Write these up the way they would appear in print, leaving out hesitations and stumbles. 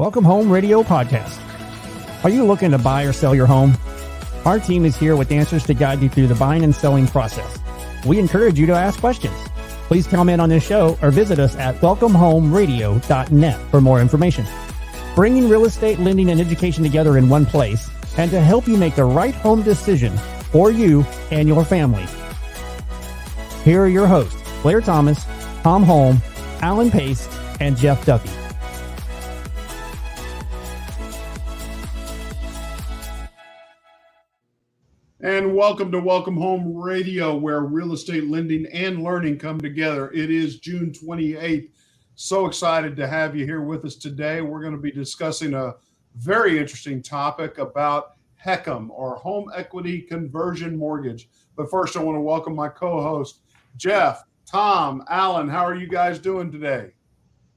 Welcome Home Radio Podcast. Are you looking to buy or sell your home? Our team is here with answers to guide you through the buying and selling process. We encourage you to ask questions. Please comment on this show or visit us at welcomehomeradio.net for more information. Bringing real estate, lending, and education together in one place, and to help you make the right home decision for you and your family. Here are your hosts, Blair Thomas, Tom Holm, Alan Pace, and Jeff Duffy. And welcome to Welcome Home Radio, where real estate lending and learning come together. It is June 28th. So excited to have you here with us today. We're going to be discussing a very interesting topic about HECM, or Home Equity Conversion Mortgage. But first, I want to welcome my co-host, Jeff, Tom, Alan. How are you guys doing today?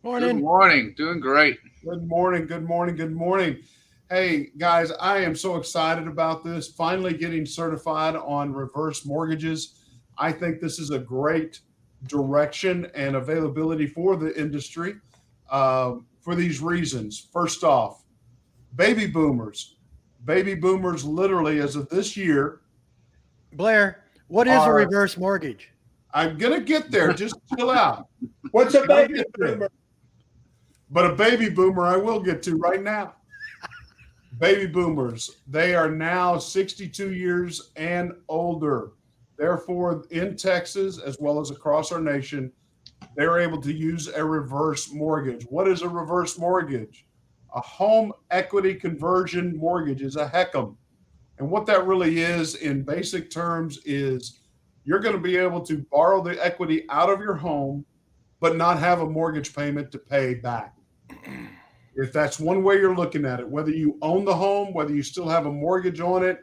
Morning. Good morning. Doing great. Good morning. Good morning. Good morning. Hey, guys, I am so excited about this, finally getting certified on reverse mortgages. I think this is a great direction and availability for the industry for these reasons. First off, baby boomers. Baby boomers literally, as of this year. Blair, what is a reverse mortgage? I'm going to get there. Just chill out. What's a baby boomer? But a baby boomer I will get to right now. Baby boomers, they are now 62 years and older. Therefore, in Texas, as well as across our nation, they're able to use a reverse mortgage. What is a reverse mortgage? A home equity conversion mortgage is a HECM. And what that really is in basic terms is you're going to be able to borrow the equity out of your home, but not have a mortgage payment to pay back. If that's one way you're looking at it, whether you own the home, whether you still have a mortgage on it,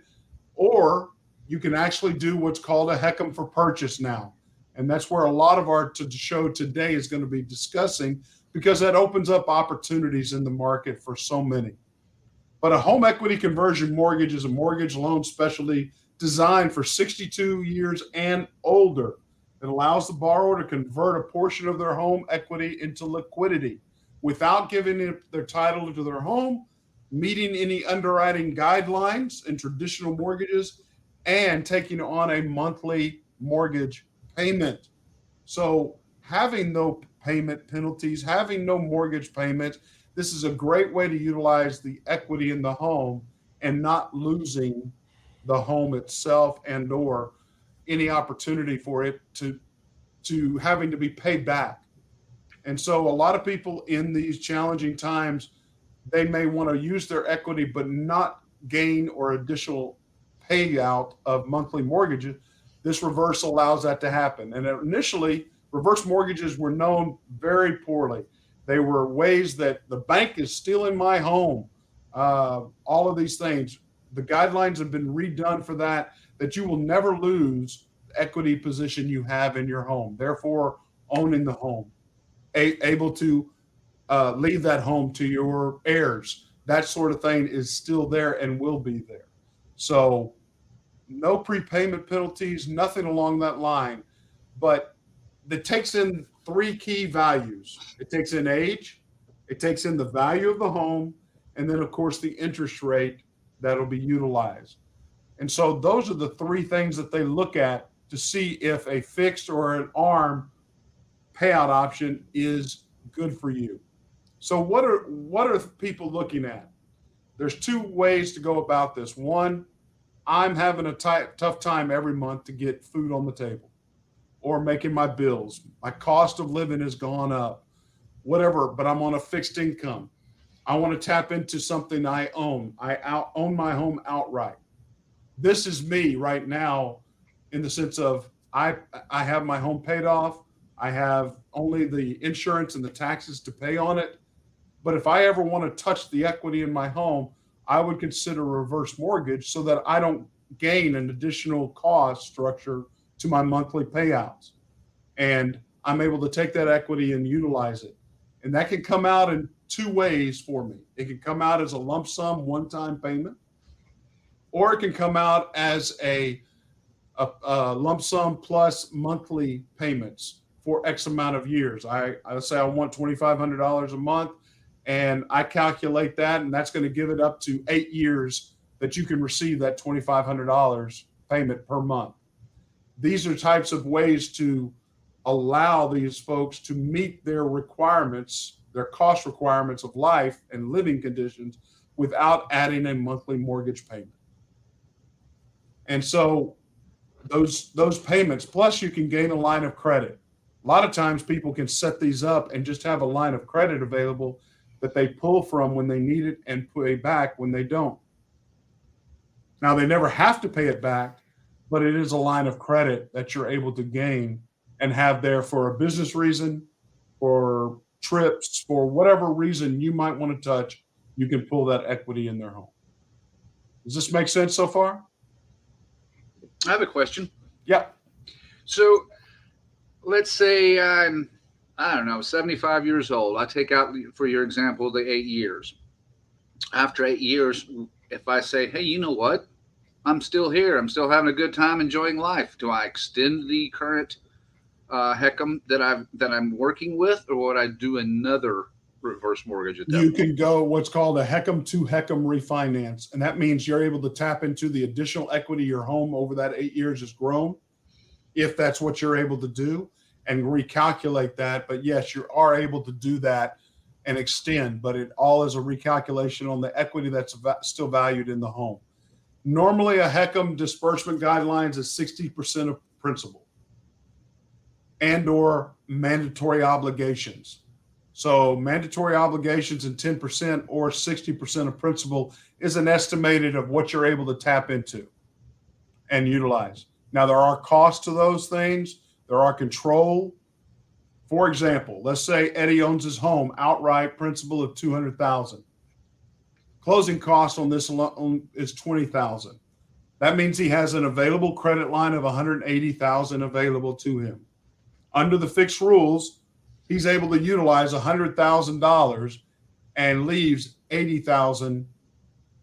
or you can actually do what's called a HECM for purchase now. And that's where a lot of our show today is going to be discussing, because that opens up opportunities in the market for so many. But a home equity conversion mortgage is a mortgage loan specialty designed for 62 years and older. It allows the borrower to convert a portion of their home equity into liquidity without giving their title to their home, meeting any underwriting guidelines in traditional mortgages, and taking on a monthly mortgage payment. So having no payment penalties, having no mortgage payment, this is a great way to utilize the equity in the home and not losing the home itself and or any opportunity for it to having to be paid back. And so a lot of people in these challenging times, they may want to use their equity but not gain or additional payout of monthly mortgages. This reverse allows that to happen. And initially, reverse mortgages were known very poorly. They were ways that the bank is stealing my home, all of these things. The guidelines have been redone for that you will never lose the equity position you have in your home, therefore owning the home. Able to leave that home to your heirs. That sort of thing is still there and will be there. So no prepayment penalties, nothing along that line. But it takes in three key values. It takes in age, it takes in the value of the home, and then, of course, the interest rate that'll be utilized. And so those are the three things that they look at to see if a fixed or an ARM payout option is good for you. So what are people looking at? There's two ways to go about this. One, I'm having a tough time every month to get food on the table or making my bills. My cost of living has gone up, whatever, but I'm on a fixed income. I want to tap into something I own. I own my home outright. This is me right now in the sense of I have my home paid off. I have only the insurance and the taxes to pay on it. But if I ever want to touch the equity in my home, I would consider a reverse mortgage so that I don't gain an additional cost structure to my monthly payouts. And I'm able to take that equity and utilize it. And that can come out in two ways for me. It can come out as a lump sum one-time payment, or it can come out as a lump sum plus monthly payments for X amount of years. I say I want $2,500 a month, And I calculate that, and that's going to give it up to 8 years that you can receive that $2,500 payment per month. These are types of ways to allow these folks to meet their requirements, their cost requirements of life and living conditions without adding a monthly mortgage payment. And so those payments, plus you can gain a line of credit. A lot of times people can set these up and just have a line of credit available that they pull from when they need it and pay back when they don't. Now, they never have to pay it back, but it is a line of credit that you're able to gain and have there for a business reason, for trips, for whatever reason you might want to touch, you can pull that equity in their home. Does this make sense so far? I have a question. Yeah. So let's say I'm, I don't know, 75 years old. I take out, for your example, the 8 years. After 8 years, if I say, hey, you know what? I'm still here. I'm still having a good time enjoying life. Do I extend the current HECM that I'm working with, or would I do another reverse mortgage at that You point? can go what's called a HECM to HECM refinance, and that means you're able to tap into the additional equity your home over that 8 years has grown, if that's what you're able to do, and recalculate that. But yes, you are able to do that and extend, but it all is a recalculation on the equity that's still valued in the home. Normally, a HECM disbursement guidelines is 60% of principal and or mandatory obligations. So mandatory obligations and 10% or 60% of principal is an estimated of what you're able to tap into and utilize. Now, there are costs to those things. There are control. For example, let's say Eddie owns his home outright, principal of $200,000. Closing cost on this loan is $20,000. That means he has an available credit line of $180,000 available to him. Under the fixed rules, he's able to utilize $100,000 and leaves $80,000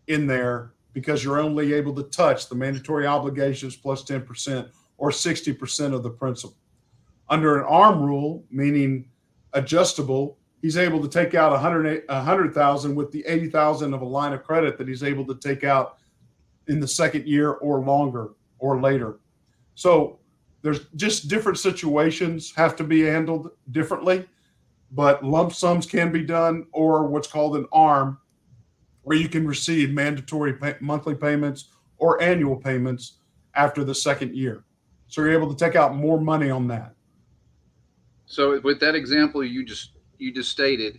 in there because you're only able to touch the mandatory obligations plus 10% or 60% of the principal. Under an ARM rule, meaning adjustable, he's able to take out $100,000 with the $80,000 of a line of credit that he's able to take out in the second year or longer or later. So there's just different situations have to be handled differently, but lump sums can be done, or what's called an ARM, where you can receive mandatory monthly payments or annual payments after the second year. So you're able to take out more money on that. So with that example you just stated,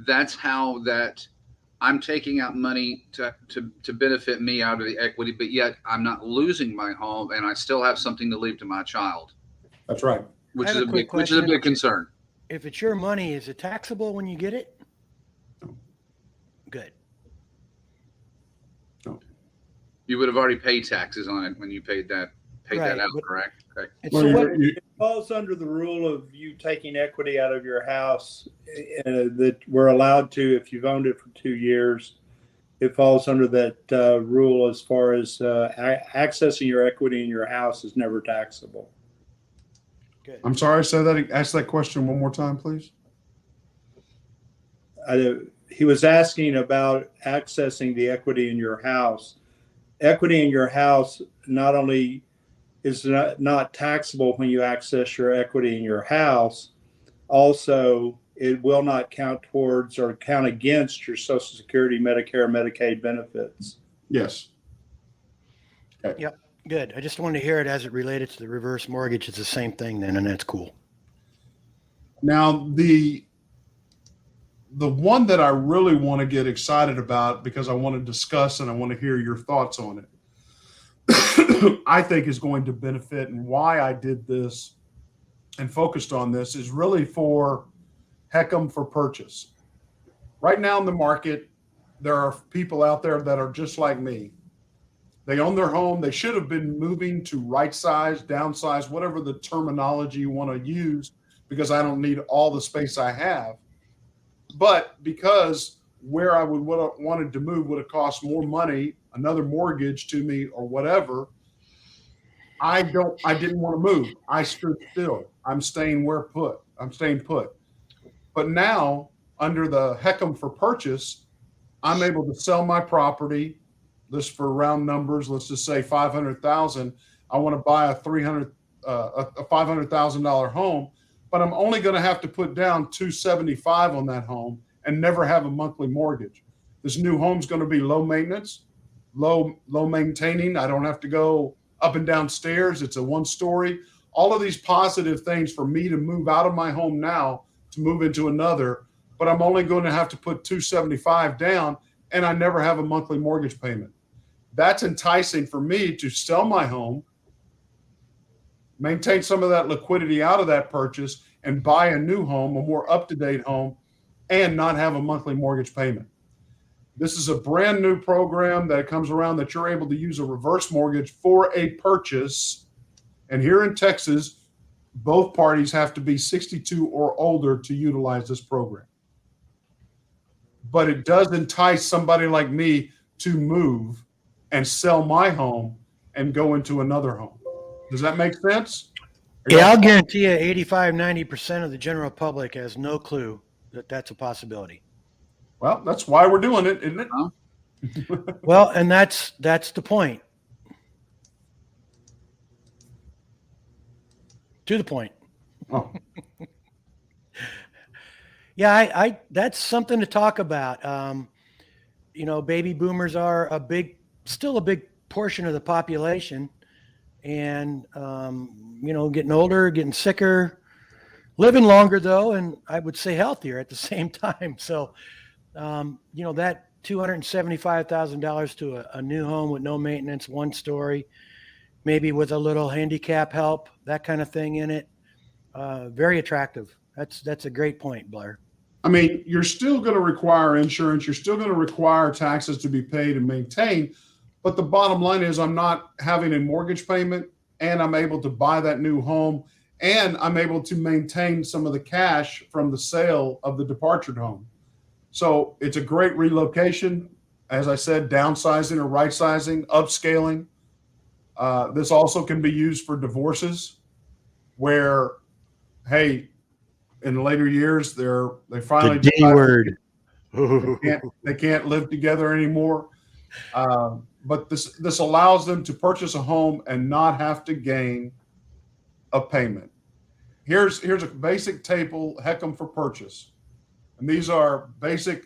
that's how that I'm taking out money to benefit me out of the equity, but yet I'm not losing my home and I still have something to leave to my child. That's right. Which is a big concern. If it's your money, is it taxable when you get it? No. Good. No. You would have already paid taxes on it when you paid that out, correct? Okay. So what, It falls under the rule of you taking equity out of your house that we're allowed to if you've owned it for 2 years. It falls under that rule as far as accessing your equity in your house is never taxable. good. I'm sorry, ask that question one more time, please. He was asking about accessing the equity in your house. Equity in your house not only is not taxable when you access your equity in your house, also it will not count towards or count against your Social Security, Medicare, Medicaid benefits. Yes. Okay. Yep. Good. I just wanted to hear it as it related to the reverse mortgage. It's the same thing then, and that's cool. Now, the one that I really want to get excited about, because I want to discuss and I want to hear your thoughts on it, I think is going to benefit, and why I did this and focused on this is really for HECM for purchase. Right now in the market, there are people out there that are just like me. They own their home. They should have been moving to right size, downsize, whatever the terminology you want to use, because I don't need all the space I have. But because where I would have wanted to move would have cost more money, another mortgage to me or whatever, I didn't want to move. I stood still. I'm staying put. But now under the HECM for purchase, I'm able to sell my property. This for round numbers. Let's just say 500,000. I want to buy a $500,000 home, but I'm only going to have to put down 275 on that home and never have a monthly mortgage. This new home's going to be low maintenance, low maintaining. I don't have to go up and down stairs. It's a 1-story. All of these positive things for me to move out of my home now to move into another, but I'm only going to have to put 275 down and I never have a monthly mortgage payment. That's enticing for me to sell my home, maintain some of that liquidity out of that purchase, and buy a new home, a more up-to-date home, and not have a monthly mortgage payment. This is a brand new program that comes around that you're able to use a reverse mortgage for a purchase. And here in Texas, both parties have to be 62 or older to utilize this program. But it does entice somebody like me to move and sell my home and go into another home. Does that make sense? Yeah, I'll guarantee you 85, 90% of the general public has no clue that that's a possibility. Well, that's why we're doing it, isn't it? Well, and that's the point. To the point. Oh. Yeah, I that's something to talk about. Baby boomers are still a big portion of the population, and getting older, getting sicker, living longer though, and I would say healthier at the same time. So, that $275,000 to a new home with no maintenance, 1-story, maybe with a little handicap help, that kind of thing in it, very attractive. That's a great point, Blair. I mean, you're still going to require insurance. You're still going to require taxes to be paid and maintained. But the bottom line is I'm not having a mortgage payment, and I'm able to buy that new home, and I'm able to maintain some of the cash from the sale of the departure home. So it's a great relocation. As I said, downsizing or right sizing, upscaling. This also can be used for divorces where, hey, in later years, they finally the D word. They can't live together anymore. But this allows them to purchase a home and not have to gain a payment. Here's a basic table, HECM for purchase. And these are basic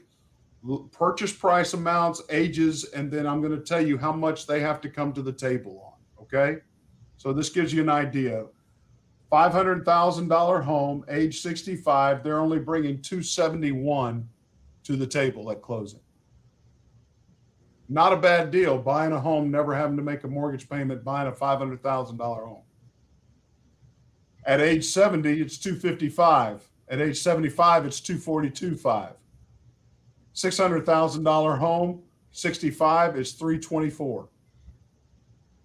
purchase price amounts, ages, and then I'm going to tell you how much they have to come to the table on, okay? So this gives you an idea. $500,000 home, age 65, they're only bringing $271 to the table at closing. Not a bad deal, buying a home, never having to make a mortgage payment, buying a $500,000 home. At age 70, it's $255. At age 75, it's $242.5. $600,000 home, 65 is $324.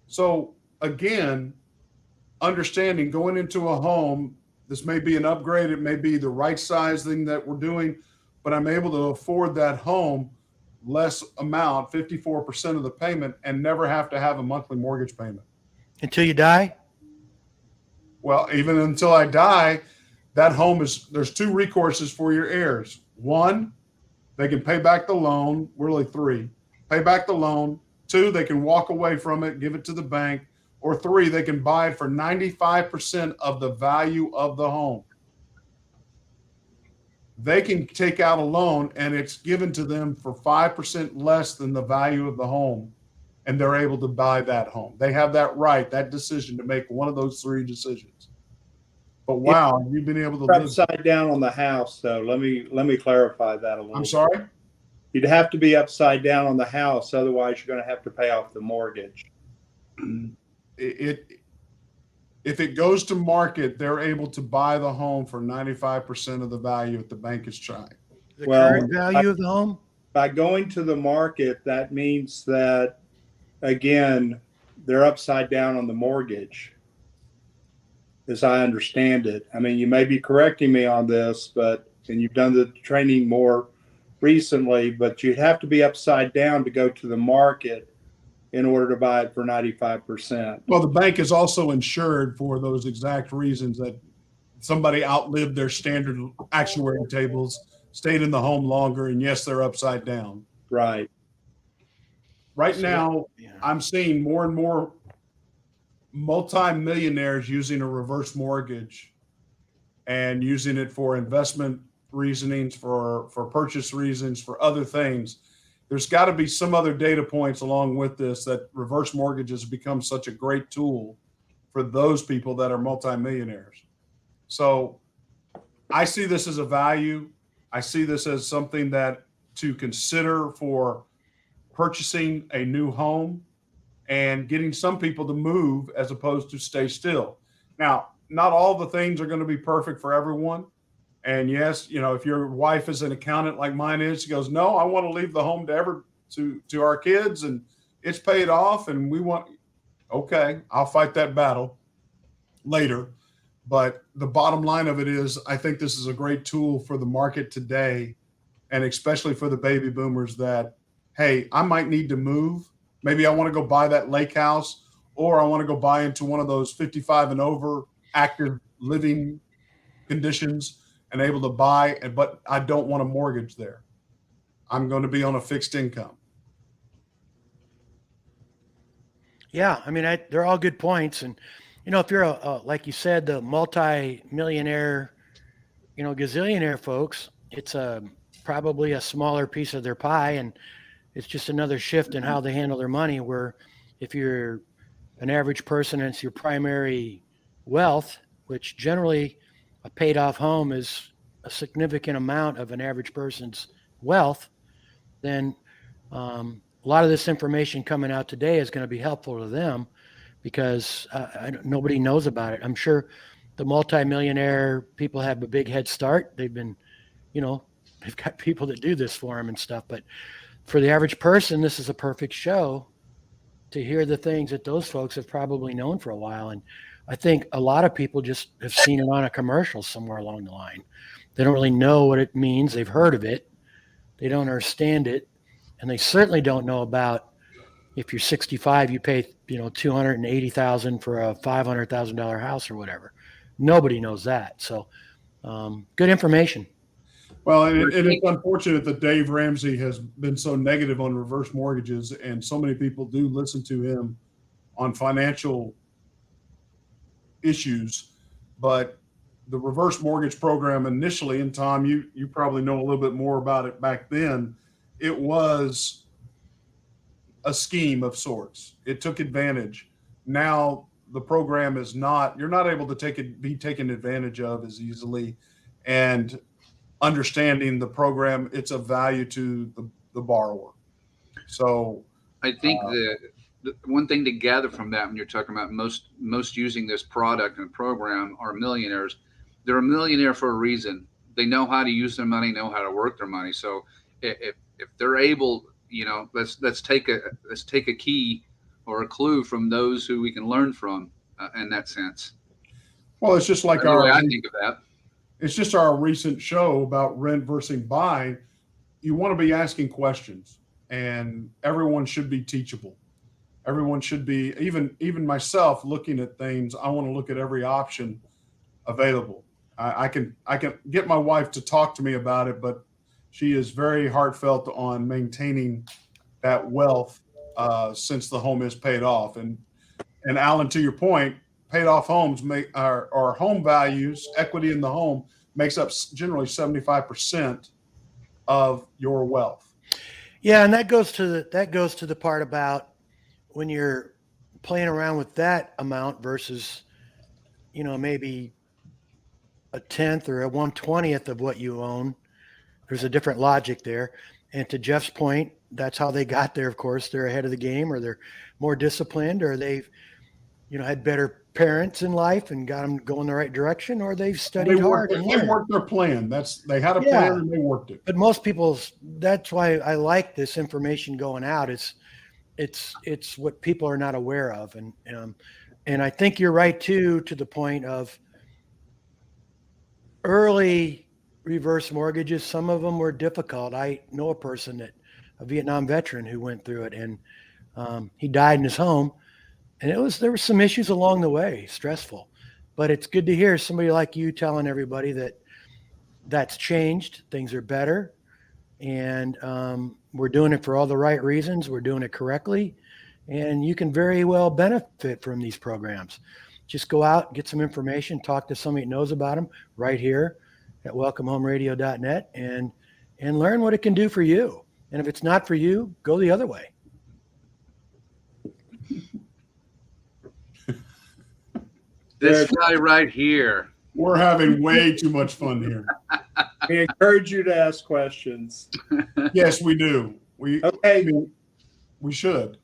So again, understanding going into a home, this may be an upgrade, it may be the right size thing that we're doing, but I'm able to afford that home less amount, 54% of the payment, and never have to have a monthly mortgage payment. Until you die? Well, even until I die, that home there's 2 recourses for your heirs. 1, they can pay back the loan, really 3, pay back the loan. 2, they can walk away from it, give it to the bank. Or 3, they can buy it for 95% of the value of the home. They can take out a loan and it's given to them for 5% less than the value of the home, and they're able to buy that home. They have that right, that decision to make one of those 3 decisions. But wow, you've been able to live upside down on the house, though. Let me clarify that a little. I'm sorry? You'd have to be upside down on the house, otherwise you're going to have to pay off the mortgage. If it goes to market, they're able to buy the home for 95% of the value if the bank is trying. The current value of the home? By going to the market, that means that, again, they're upside down on the mortgage, as I understand it. I mean, you may be correcting me on this, and you've done the training more recently, but you'd have to be upside down to go to the market in order to buy it for 95%. Well, the bank is also insured for those exact reasons, that somebody outlived their standard actuary tables. stayed in the home longer, and yes, they're upside down. Right. Right So, now, yeah. I'm seeing more and more multi-millionaires using a reverse mortgage and using it for investment reasonings, for purchase reasons, for other things. There's got to be some other data points along with this, that reverse mortgages become such a great tool for those people that are multimillionaires. So I see this as a value. I see this as something that to consider for purchasing a new home and getting some people to move as opposed to stay still. Now, not all the things are going to be perfect for everyone. And yes, you know, if your wife is an accountant like mine is, she goes, no, I want to leave the home to our kids, and it's paid off, and we want, okay, I'll fight that battle later. But the bottom line of it is, I think this is a great tool for the market today, and especially for the baby boomers that, hey, I might need to move. Maybe I want to go buy that lake house, or I want to go buy into one of those 55 and over active living conditions and able to buy, but I don't want a mortgage there. I'm going to be on a fixed income. Yeah, I mean, they're all good points. And, you know, if you're like you said, the multi-millionaire, you know, gazillionaire folks, it's probably a smaller piece of their pie, and it's just another shift in how they handle their money. Where if you're an average person and it's your primary wealth, which generally a paid off home is a significant amount of an average person's wealth, then a lot of this information coming out today is going to be helpful to them, because nobody knows about it. I'm sure the multimillionaire people have a big head start. They've been, you know, they've got people that do this for them and stuff. But for the average person, this is a perfect show to hear the things that those folks have probably known for a while. And I think a lot of people just have seen it on a commercial somewhere along the line. They don't really know what it means. They've heard of it. They don't understand it. And they certainly don't know about, if you're 65, you pay, you know, $280,000 for a $500,000 house or whatever. Nobody knows that. So good information. Well, and it's unfortunate that Dave Ramsey has been so negative on reverse mortgages, and so many people do listen to him on financial issues. But the reverse mortgage program initially, and Tom, you probably know a little bit more about it back then, it was a scheme of sorts. It took advantage. Now the program is not, you're not able to be taken advantage of as easily. And understanding the program, it's of value to the borrower. So I think the one thing to gather from that, when you're talking about most using this product and program are millionaires. They're a millionaire for a reason. They know how to use their money, know how to work their money. So if they're able, you know, let's take a key or a clue from those who we can learn from in that sense. Well, it's just like I think of that. It's just our recent show about rent versus buy. You want to be asking questions, and everyone should be teachable. Everyone should be, even myself, looking at things. I want to look at every option available. I can get my wife to talk to me about it, but she is very heartfelt on maintaining that wealth since the home is paid off. And Alan, to your point, paid off homes our home values, equity in the home makes up generally 75% of your wealth. Yeah, and that goes to the part about when you're playing around with that amount versus, you know, maybe a 10th or a 1/20th of what you own. There's a different logic there. And to Jeff's point, that's how they got there. Of course, they're ahead of the game, or they're more disciplined, or they've, you know, had better parents in life and got them going the right direction, or they've studied hard. They worked their plan. They had a plan and they worked it. But most people's, that's why I like this information going out. It's what people are not aware of. And I think you're right too, to the point of early reverse mortgages. Some of them were difficult. I know a Vietnam veteran who went through it, and he died in his home. And there were some issues along the way, stressful, but it's good to hear somebody like you telling everybody that that's changed. Things are better. And we're doing it for all the right reasons. We're doing it correctly. And you can very well benefit from these programs. Just go out, get some information, talk to somebody who knows about them right here at welcomehomeradio.net and learn what it can do for you. And if it's not for you, go the other way. This guy right here. We're having way too much fun here. We encourage you to ask questions. Yes, we do. Okay. We should.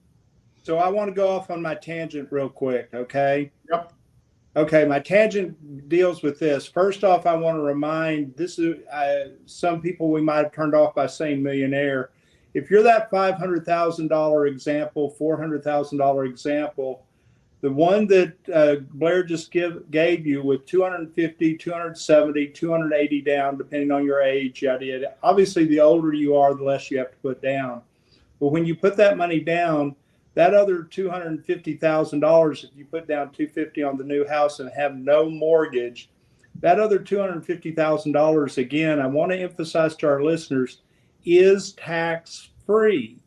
So I want to go off on my tangent real quick, okay? Yep. Okay, my tangent deals with this. First off, I want to remind some people we might have turned off by saying millionaire. If you're that $500,000 example, $400,000 example, the one that Blair just gave you with 250, 270, 280 down, depending on your age, yada, yada. Obviously, the older you are, the less you have to put down. But when you put that money down, that other $250,000, if you put down $250 on the new house and have no mortgage, that other $250,000, again, I want to emphasize to our listeners, is tax-free.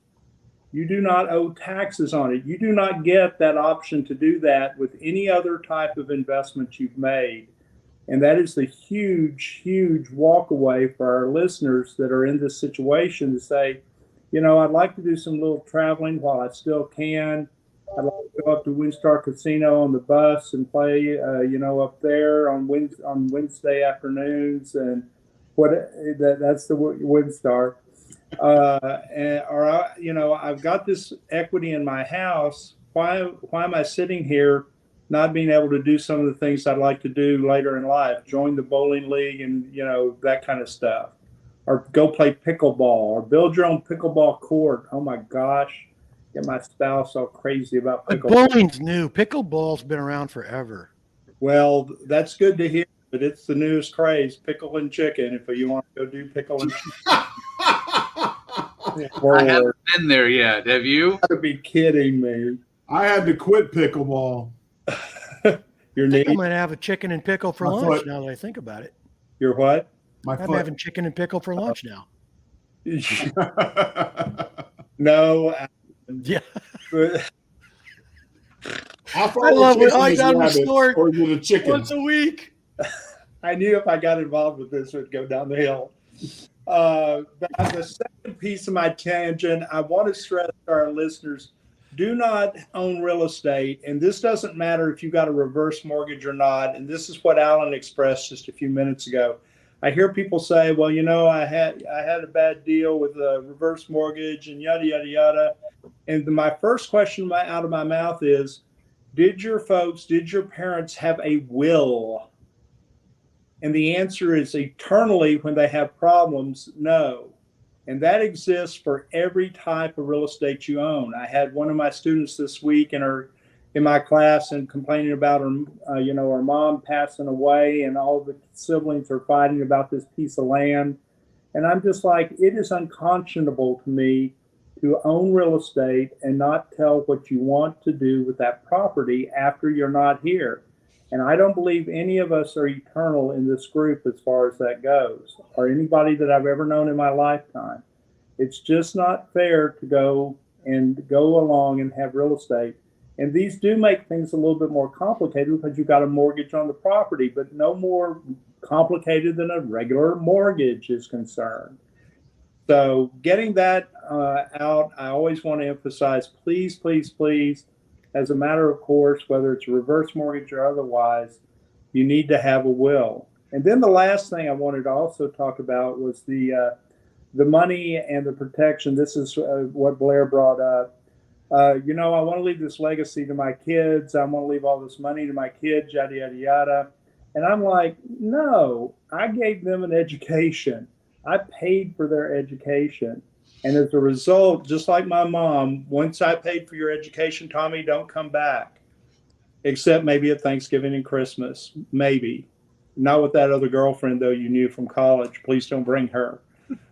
You do not owe taxes on it. You do not get that option to do that with any other type of investment you've made. And that is the huge, huge walk away for our listeners that are in this situation to say, you know, I'd like to do some little traveling while I still can. I'd like to go up to WinStar Casino on the bus and play, up there on Wednesday afternoons, and that's the WinStar. I've got this equity in my house. Why am I sitting here not being able to do some of the things I'd like to do later in life? Join the bowling league and, that kind of stuff. Or go play pickleball or build your own pickleball court. Oh my gosh. Get my spouse all crazy about pickleball. Bowling's new. Pickleball's been around forever. Well, that's good to hear, but it's the newest craze, pickle and chicken, if you want to go do pickle and chicken. I haven't been there yet. Have you? You gotta be kidding me. I had to quit pickleball. I think I'm going to have a chicken and pickle for lunch now that I think about it. You're what? I'm having chicken and pickle for lunch now. No. Yeah. I love it. I got to snort or the chicken once a week. I knew if I got involved with this, it would go down the hill. But the second piece of my tangent, I want to stress to our listeners, do not own real estate. And this doesn't matter if you got a reverse mortgage or not. And this is what Alan expressed just a few minutes ago. I hear people say, well, I had a bad deal with a reverse mortgage and yada, yada, yada. And my first question out of my mouth is, did your parents have a will? And the answer is eternally, when they have problems, no. And that exists for every type of real estate you own. I had one of my students this week in my class and complaining about her mom passing away and all the siblings are fighting about this piece of land. And I'm just like, it is unconscionable to me to own real estate and not tell what you want to do with that property after you're not here. And I don't believe any of us are eternal in this group as far as that goes, or anybody that I've ever known in my lifetime. It's just not fair to go along and have real estate. And these do make things a little bit more complicated because you've got a mortgage on the property, but no more complicated than a regular mortgage is concerned. So getting that out, I always want to emphasize, please, please, please, as a matter of course, whether it's a reverse mortgage or otherwise, you need to have a will. And then the last thing I wanted to also talk about was the money and the protection. This is what Blair brought up. I want to leave this legacy to my kids. I want to leave all this money to my kids, yada, yada, yada. And I'm like, no, I gave them an education. I paid for their education. And as a result, just like my mom, once I paid for your education, Tommy, don't come back. Except maybe at Thanksgiving and Christmas, maybe. Not with that other girlfriend, though, you knew from college. Please don't bring her.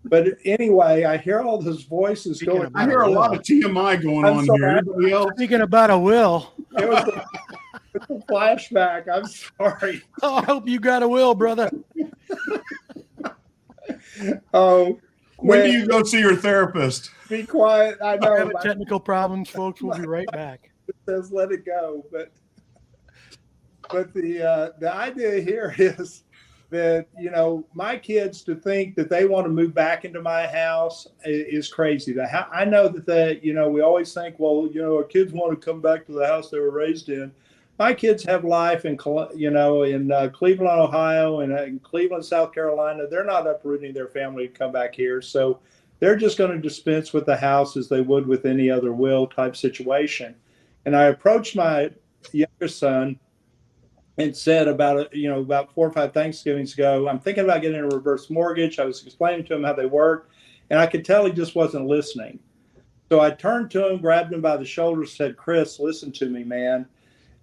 But anyway, I hear all those voices going. I hear a lot of TMI going on here. Anybody else? Speaking about a will. It was a flashback. I'm sorry. Oh, I hope you got a will, brother. Oh, When do man, you go see your therapist? be quiet. I know. Having technical problems, folks. We'll be right back. It says let it go, but the idea here is that, you know, my kids to think that they want to move back into my house is crazy. I know that you know, we always think, well, you know, our kids want to come back to the house they were raised in. My kids have life in, you know, in Cleveland, Ohio, and in Cleveland, South Carolina. They're not uprooting their family to come back here, so they're just going to dispense with the house as they would with any other will type situation. And I approached my younger son and said about 4 or 5 Thanksgivings ago, I'm thinking about getting a reverse mortgage. I was explaining to him how they work, and I could tell he just wasn't listening. So I turned to him, grabbed him by the shoulder, said, Chris, listen to me, man.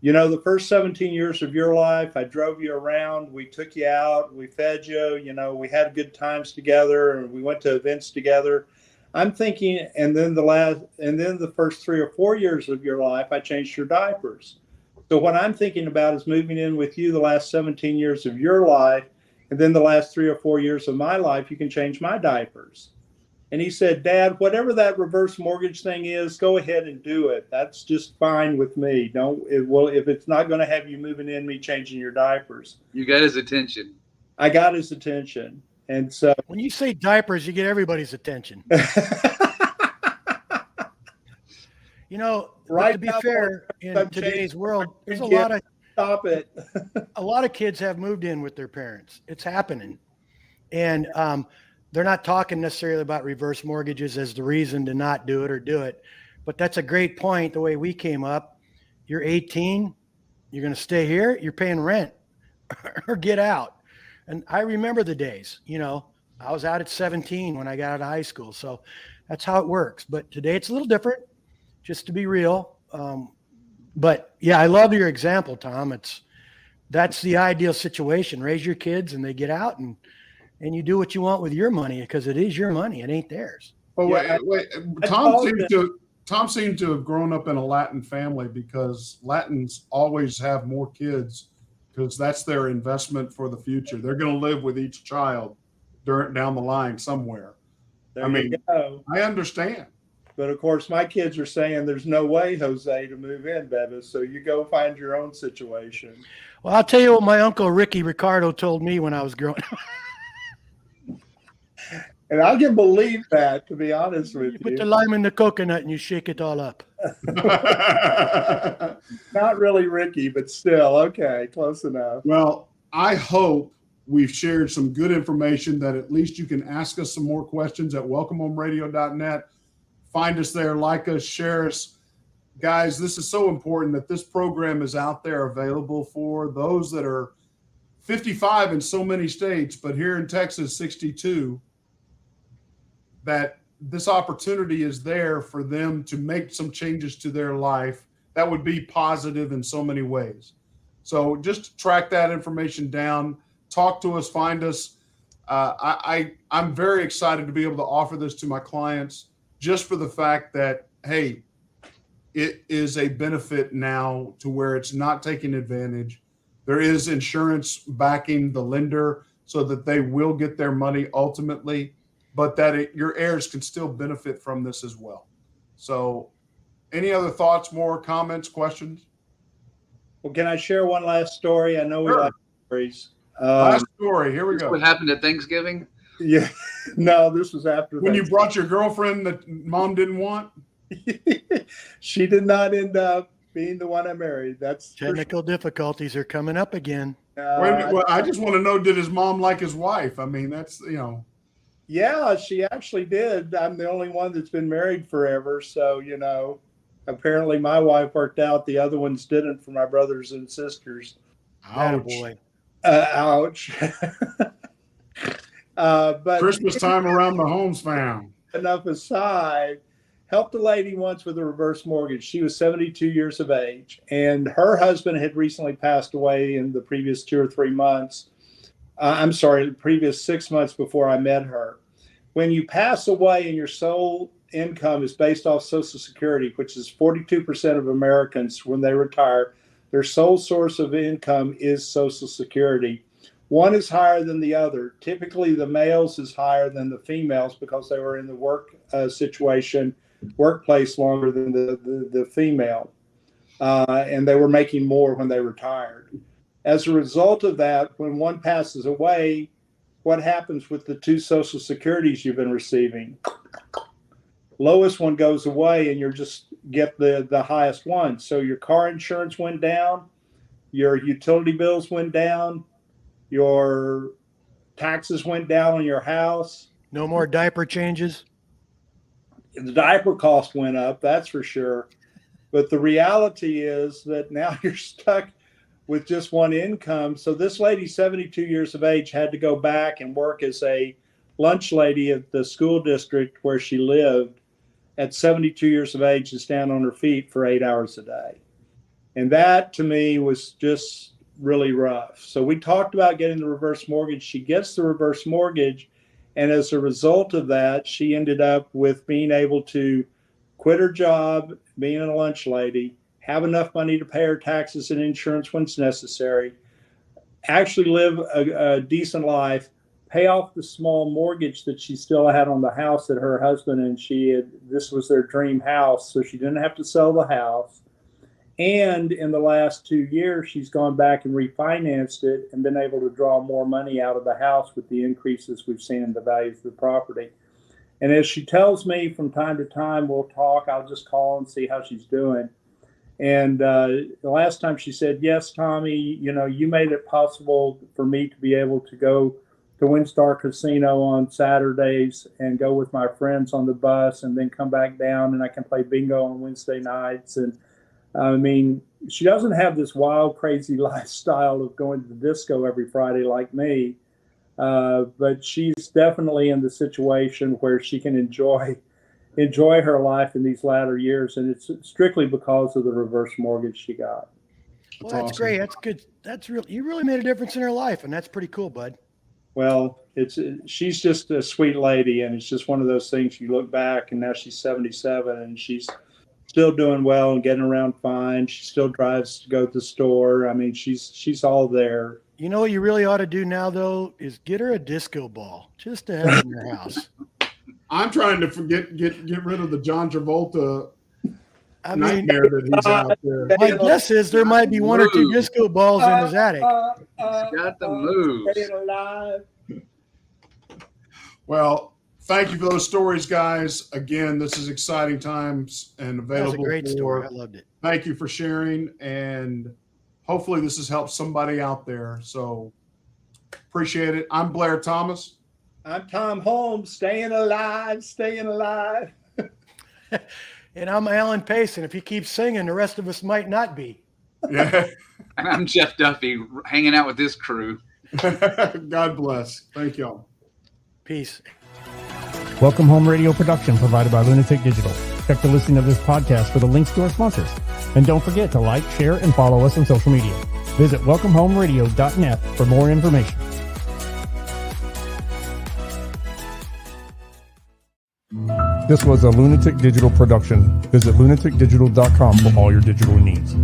You know, the first 17 years of your life, I drove you around, we took you out, we fed you, you know, we had good times together, and we went to events together. I'm thinking, and then the first 3 or 4 years of your life, I changed your diapers. So what I'm thinking about is moving in with you the last 17 years of your life, and then the last 3 or 4 years of my life, you can change my diapers. And he said, Dad, whatever that reverse mortgage thing is, go ahead and do it. That's just fine with me. If it's not going to have you moving in, me changing your diapers. You got his attention. I got his attention. And so When you say diapers, you get everybody's attention. You know, Right to be now, fair, in I'm today's changing world, there's a Yeah. lot of stop it. a lot of kids have moved in with their parents. It's happening. And they're not talking necessarily about reverse mortgages as the reason to not do it or do it. But that's a great point. The way we came up, you're 18, you're going to stay here, you're paying rent or get out. And I remember the days, you know, I was out at 17 when I got out of high school. So that's how it works. But today it's a little different, just to be real. But yeah, I love your example, Tom. That's the ideal situation. Raise your kids and they get out and you do what you want with your money because it is your money. It ain't theirs. Well, Yeah, wait. Tom seems to have grown up in a Latin family because Latins always have more kids because that's their investment for the future. They're going to live with each child down the line somewhere. There you go. I understand. But of course, my kids are saying there's no way, Jose, to move in, Bevis. So you go find your own situation. Well, I'll tell you what my uncle Ricky Ricardo told me when I was growing up. And I can believe that, to be honest with You you. put the lime in the coconut and you shake it all up. Not really Ricky, but still, okay, close enough. Well, I hope we've shared some good information that at least you can ask us some more questions at welcomehomeradio.net. Find us there, like us, share us. Guys, this is so important that this program is out there available for those that are 55 in so many states, but here in Texas, 62, that this opportunity is there for them to make some changes to their life that would be positive in so many ways. So just track that information down, talk to us, find us. I'm very excited to be able to offer this to my clients just for the fact that, hey, it is a benefit now to where it's not taking advantage. There is insurance backing the lender so that they will get their money ultimately, but that your heirs can still benefit from this as well. So any other thoughts, more comments, questions? Well, can I share one last story? I know we Sure. like stories. Last story. Here we That's go. what happened at Thanksgiving? Yeah, no, this was after When you that. brought your girlfriend that mom didn't want? She did not end up being the one I married. That's for Technical difficulties are coming up again. sure. Wait a minute, well, I just want to know, did his mom like his wife? I mean, that's, Yeah, she actually did. I'm the only one that's been married forever. So, you know, apparently my wife worked out. The other ones didn't for my brothers and sisters. ouch. Boy. Ouch. But Christmas time around the home's found. enough aside, helped a lady once with a reverse mortgage. She was 72 years of age, and her husband had recently passed away in the previous 2 or 3 months. The previous 6 months before I met her. When you pass away and your sole income is based off Social Security, which is 42% of Americans when they retire, their sole source of income is Social Security. One is higher than the other. Typically, the males is higher than the females because they were in the work workplace longer than the female. And they were making more when they retired. As a result of that, when one passes away, what happens with the 2 Social Securities you've been receiving? Lowest one goes away and you just get the highest one. So your car insurance went down, your utility bills went down, your taxes went down on your house. No more diaper changes. The diaper cost went up, that's for sure. But the reality is that now you're stuck with just one income. So this lady, 72 years of age, had to go back and work as a lunch lady at the school district where she lived at 72 years of age to stand on her feet for 8 hours a day. And that to me was just really rough. So we talked about getting the reverse mortgage. She gets the reverse mortgage. And as a result of that, she ended up with being able to quit her job, being a lunch lady, have enough money to pay her taxes and insurance when it's necessary, actually live a decent life, pay off the small mortgage that she still had on the house that her husband and this was their dream house, so she didn't have to sell the house. And in the last 2 years, she's gone back and refinanced it and been able to draw more money out of the house with the increases we've seen in the values of the property. And as she tells me from time to time, we'll talk, I'll just call and see how she's doing. And the last time she said, yes, Tommy, you made it possible for me to be able to go to WinStar Casino on Saturdays and go with my friends on the bus and then come back down and I can play bingo on Wednesday nights. And I mean, she doesn't have this wild, crazy lifestyle of going to the disco every Friday like me. But she's definitely in the situation where she can enjoy her life in these latter years, and it's strictly because of the reverse mortgage she got. Well, that's awesome. Great. That's good. That's real. You really made a difference in her life, and that's pretty cool, bud. Well, she's just a sweet lady, and it's just one of those things. You look back, and now she's 77, and she's still doing well and getting around fine. She still drives to go to the store. I mean, she's all there. You know what you really ought to do now, though, is get her a disco ball just to have in your house. I'm trying to get rid of the John Travolta nightmare that he's out there. My guess is there might be 1 or 2 disco balls in his attic. He's got the moves. Well, thank you for those stories, guys. Again, this is exciting times and available. That's a great story. I loved it. Thank you for sharing, and hopefully this has helped somebody out there. So appreciate it. I'm Blair Thomas. I'm Tom Holmes, staying alive. And I'm Alan Pace, and if he keeps singing, the rest of us might not be. Yeah. And I'm Jeff Duffy, hanging out with this crew. God bless. Thank y'all. Peace. Welcome Home Radio production provided by Lunatic Digital. Check the listing of this podcast for the links to our sponsors. And don't forget to like, share, and follow us on social media. Visit welcomehomeradio.net for more information. This was a Lunatic Digital production. Visit lunaticdigital.com for all your digital needs.